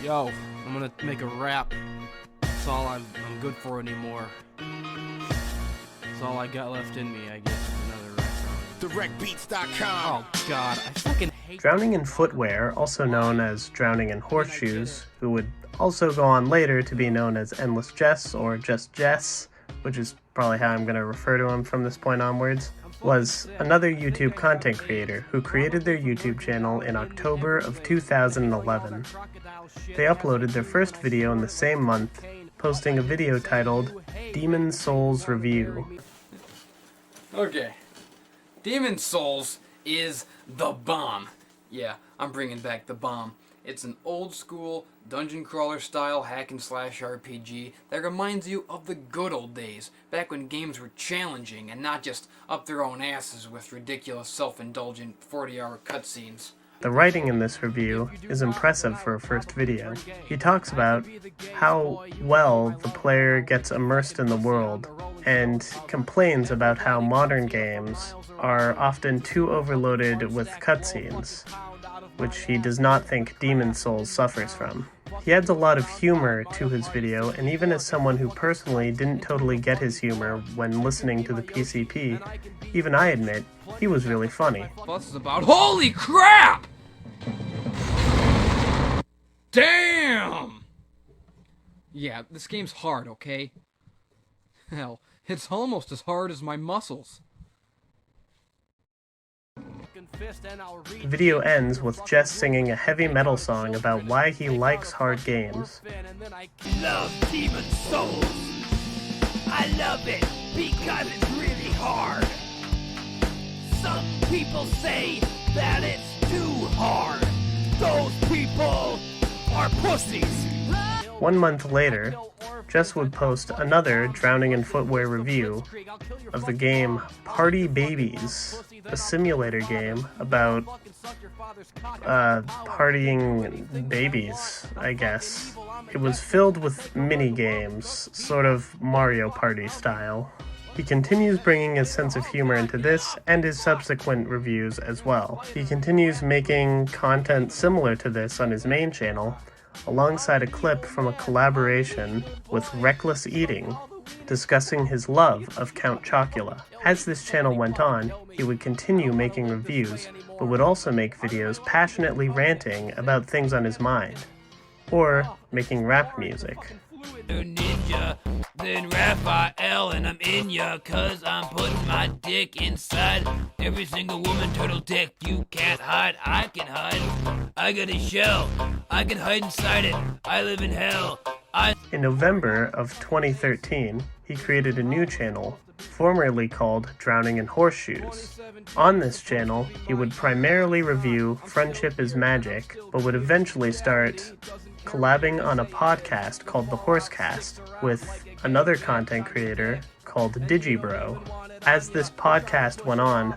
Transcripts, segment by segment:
Yo, I'm gonna make a rap. That's all I'm good for anymore. That's all I got left in me, I guess, is another rap. DirectBeats.com. Oh god, I fucking hate Drowning in Footwear, also known as Drowning in Horseshoes, who would also go on later to be known as Endless Jess or just Jess, which is probably how I'm going to refer to him from this point onwards, was another YouTube content creator who created their YouTube channel in October of 2011. They uploaded their first video in the same month, posting a video titled Demon Souls Review. Okay. Demon Souls is the bomb. Yeah, I'm bringing back the bomb. It's an old school dungeon crawler style hack and slash RPG that reminds you of the good old days, back when games were challenging and not just up their own asses with ridiculous self-indulgent 40-hour cutscenes. The writing in this review is impressive for a first video. He talks about how well the player gets immersed in the world and complains about how modern games are often too overloaded with cutscenes, which he does not think Demon Souls suffers from. He adds a lot of humor to his video, and even as someone who personally didn't totally get his humor when listening to the PCP, even I admit, he was really funny. Fuss is about holy crap! Damn! Yeah, this game's hard, okay? Hell, it's almost as hard as my muscles. The video ends with Jess singing a heavy metal song about why he likes hard games. Love Demon Souls. I love it because it's really hard. Some people say that it's too hard. Those people are pussies. 1 month later, Jess would post another Drowning in Footwear review of the game Party Babies, a simulator game about partying babies, I guess. It was filled with mini-games, sort of Mario Party style. He continues bringing his sense of humor into this and his subsequent reviews as well. He continues making content similar to this on his main channel, alongside a clip from a collaboration with Reckless Eating, discussing his love of Count Chocula. As this channel went on, he would continue making reviews, but would also make videos passionately ranting about things on his mind, or making rap music. Ninja, then Raphael, and I'm in ya, cause I'm putting my dick inside every single woman turtle dick. You can't hide, I can hide. I got a shell, I can hide inside it. I live in hell. In November of 2013, he created a new channel, formerly called Drowning in Horseshoes. On this channel, he would primarily review Friendship is Magic, but would eventually start collabing on a podcast called The Horsecast with another content creator called Digibro. As this podcast went on,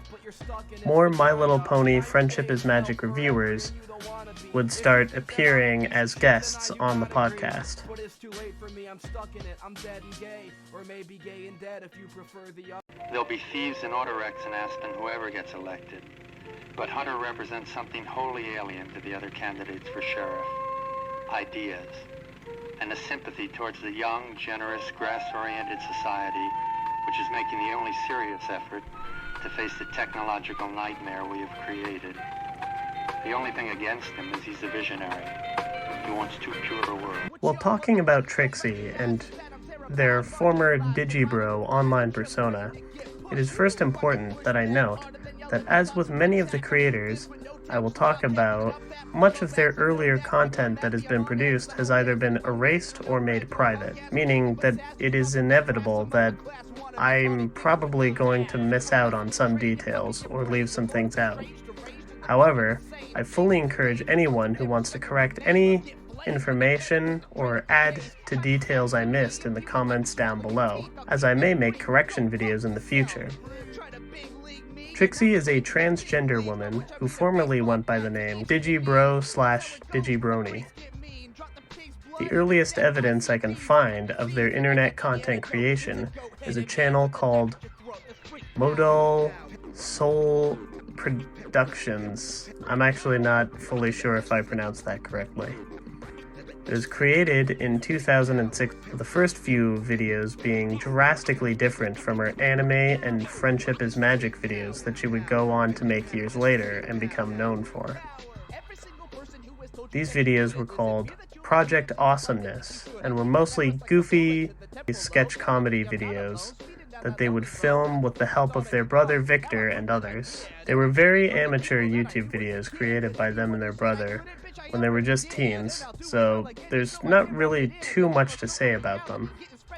more My Little Pony Friendship is Magic reviewers would start appearing as guests on the podcast. There'll be thieves and autorecs in Aspen, whoever gets elected. But Hunter represents something wholly alien to the other candidates for sheriff. Ideas. And a sympathy towards the young, generous, grass-oriented society, which is making the only serious effort to face the technological nightmare we have created. The only thing against him is he's a visionary. He wants too pure a world. While talking about Trixie and their former Digibro online persona, it is first important that I note that, as with many of the creators I will talk about, much of their earlier content that has been produced has either been erased or made private, meaning that it is inevitable that I'm probably going to miss out on some details or leave some things out. However, I fully encourage anyone who wants to correct any information or add to details I missed in the comments down below, as I may make correction videos in the future. Trixie is a transgender woman who formerly went by the name Digibro/Digibrony. The earliest evidence I can find of their internet content creation is a channel called Modal Soul Productions. I'm actually not fully sure if I pronounced that correctly. It was created in 2006, with the first few videos being drastically different from her anime and Friendship is Magic videos that she would go on to make years later and become known for. These videos were called Project Awesomeness and were mostly goofy sketch comedy videos that they would film with the help of their brother Victor and others. They were very amateur YouTube videos created by them and their brother when they were just teens, so there's not really too much to say about them.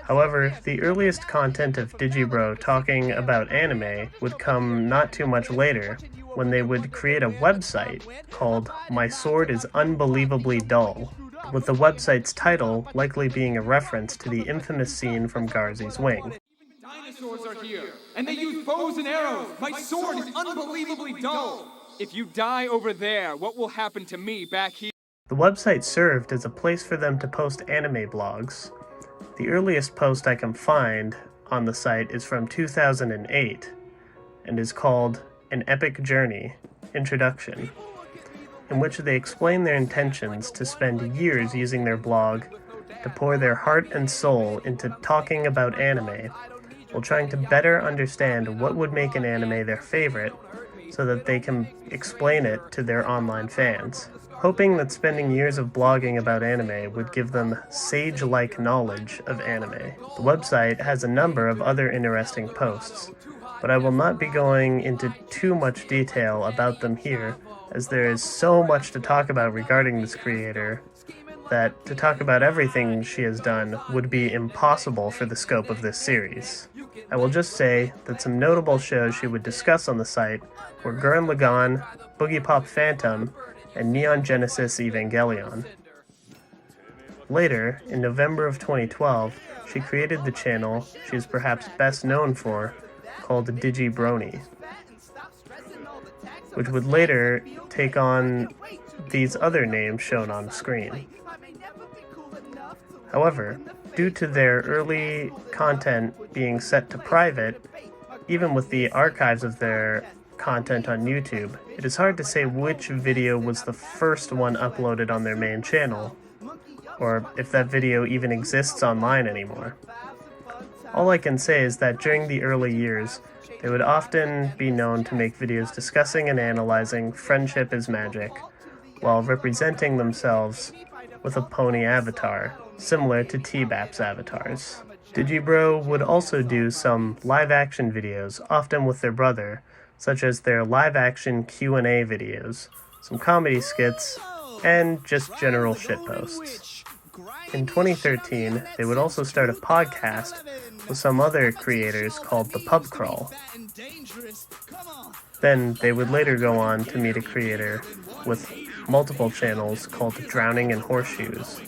However, the earliest content of Digibro talking about anime would come not too much later, when they would create a website called My Sword is Unbelievably Dull, with the website's title likely being a reference to the infamous scene from Garzy's Wing. Dinosaurs are here, and they use bows and arrows. My sword is unbelievably dull. If you die over there, what will happen to me back here? The website served as a place for them to post anime blogs. The earliest post I can find on the site is from 2008 and is called An Epic Journey Introduction, in which they explain their intentions to spend years using their blog to pour their heart and soul into talking about anime, while trying to better understand what would make an anime their favorite so that they can explain it to their online fans, hoping that spending years of blogging about anime would give them sage-like knowledge of anime. The website has a number of other interesting posts, but I will not be going into too much detail about them here, as there is so much to talk about regarding this creator that to talk about everything she has done would be impossible for the scope of this series. I will just say that some notable shows she would discuss on the site were Gurren Lagann, Boogie Pop Phantom, and Neon Genesis Evangelion. Later, in November of 2012, she created the channel she is perhaps best known for, called Digibrony, which would later take on these other names shown on screen. However, due to their early content being set to private, even with the archives of their content on YouTube, it is hard to say which video was the first one uploaded on their main channel, or if that video even exists online anymore. All I can say is that during the early years, they would often be known to make videos discussing and analyzing Friendship is Magic, while representing themselves with a pony avatar, similar to T-Bap's avatars. Digibro would also do some live-action videos, often with their brother, such as their live-action Q&A videos, some comedy skits, and just general shitposts. In 2013, they would also start a podcast with some other creators called The Pub Crawl. Then they would later go on to meet a creator with multiple channels called Drowning in Horseshoes,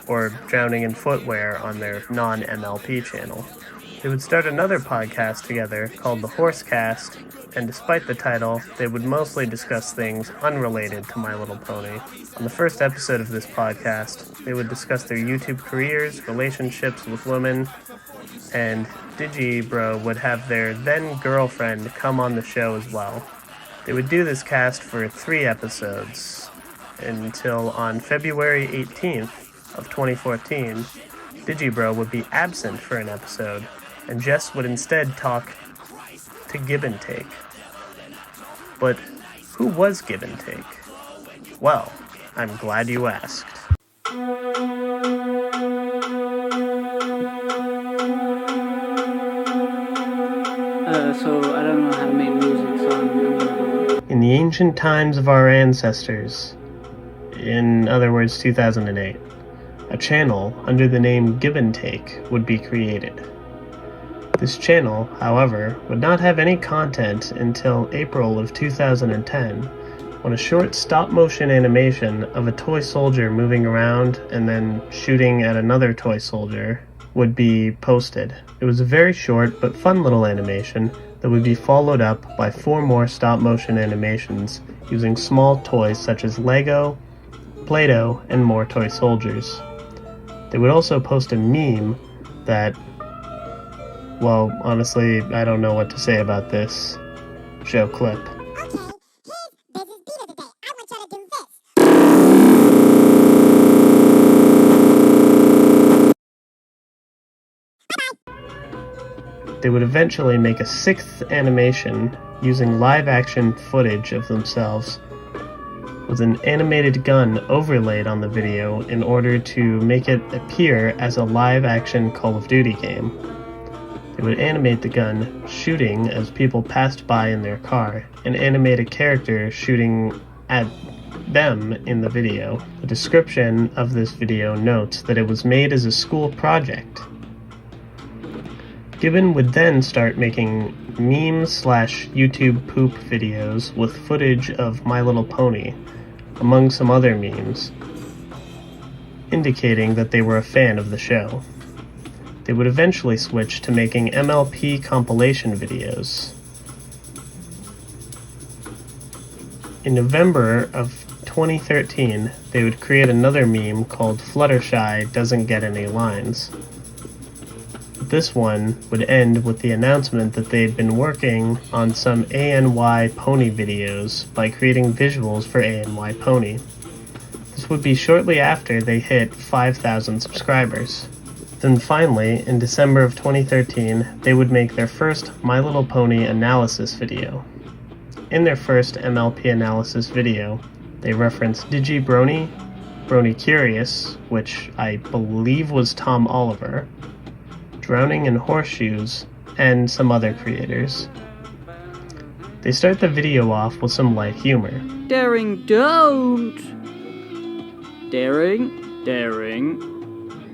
or Drowning in Footwear on their non-MLP channel. They would start another podcast together called The Horsecast, and despite the title, they would mostly discuss things unrelated to My Little Pony. On the first episode of this podcast, they would discuss their YouTube careers, relationships with women, and Digibro would have their then-girlfriend come on the show as well. They would do this cast for 3 episodes, until on February 18th of 2014, Digibro would be absent for an episode, and Jess would instead talk to Gibbontake. But who was Gibbontake? Well, I'm glad you asked. So I don't know how to make music, so I'm gonna go. In the ancient times of our ancestors, in other words 2008, a channel under the name Gibbontake would be created. This channel, however, would not have any content until April of 2010, when a short stop-motion animation of a toy soldier moving around and then shooting at another toy soldier would be posted. It was a very short but fun little animation that would be followed up by 4 more stop-motion animations using small toys such as Lego, Play-Doh, and more toy soldiers. They would also post a meme that, well, honestly, I don't know what to say about this show clip. Okay, here's business beat of the day. I want y'all to do this. they would eventually make a 6th animation using live-action footage of themselves with an animated gun overlaid on the video in order to make it appear as a live-action Call of Duty game. They would animate the gun shooting as people passed by in their car, and animate a character shooting at them in the video. The description of this video notes that it was made as a school project. Gibbon would then start making meme/YouTube poop videos with footage of My Little Pony, among some other memes, indicating that they were a fan of the show. They would eventually switch to making MLP compilation videos. In November of 2013, they would create another meme called Fluttershy Doesn't Get Any Lines. This one would end with the announcement that they'd been working on some ANY Pony videos by creating visuals for ANY Pony. This would be shortly after they hit 5,000 subscribers. Then finally, in December of 2013, they would make their first My Little Pony analysis video. In their first MLP analysis video, they referenced Digibrony, Brony Curious, which I believe was Tom Oliver, Drowning in Horseshoes, and some other creators. They start the video off with some light humor. Daring, don't! Daring,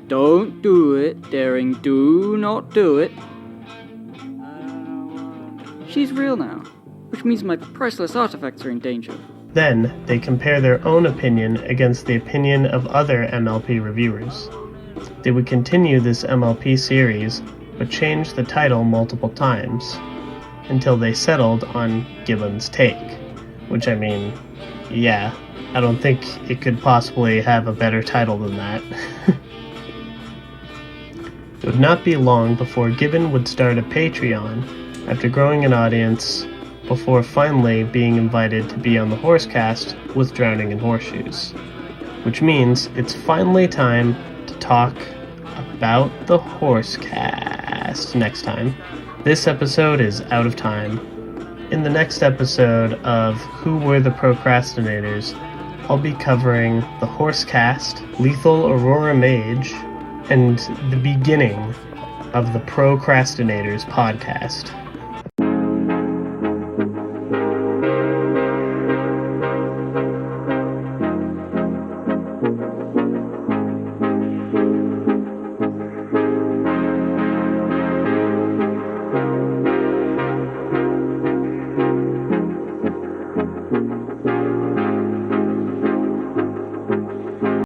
don't do it. Daring, do not do it. She's real now, which means my priceless artifacts are in danger. Then, they compare their own opinion against the opinion of other MLP reviewers. They would continue this MLP series, but change the title multiple times, until they settled on Gibbon's Take. Which, I mean, yeah, I don't think it could possibly have a better title than that. It would not be long before Gibbon would start a Patreon, after growing an audience, before finally being invited to be on the Horsecast with Drowning in Horseshoes. Which means it's finally time to talk about the Horsecast next time. This episode is out of time. In the next episode of Who Were the Procrastinators, I'll be covering the Horsecast, Lethal Aurora Mage, and the beginning of the Procrastinators podcast.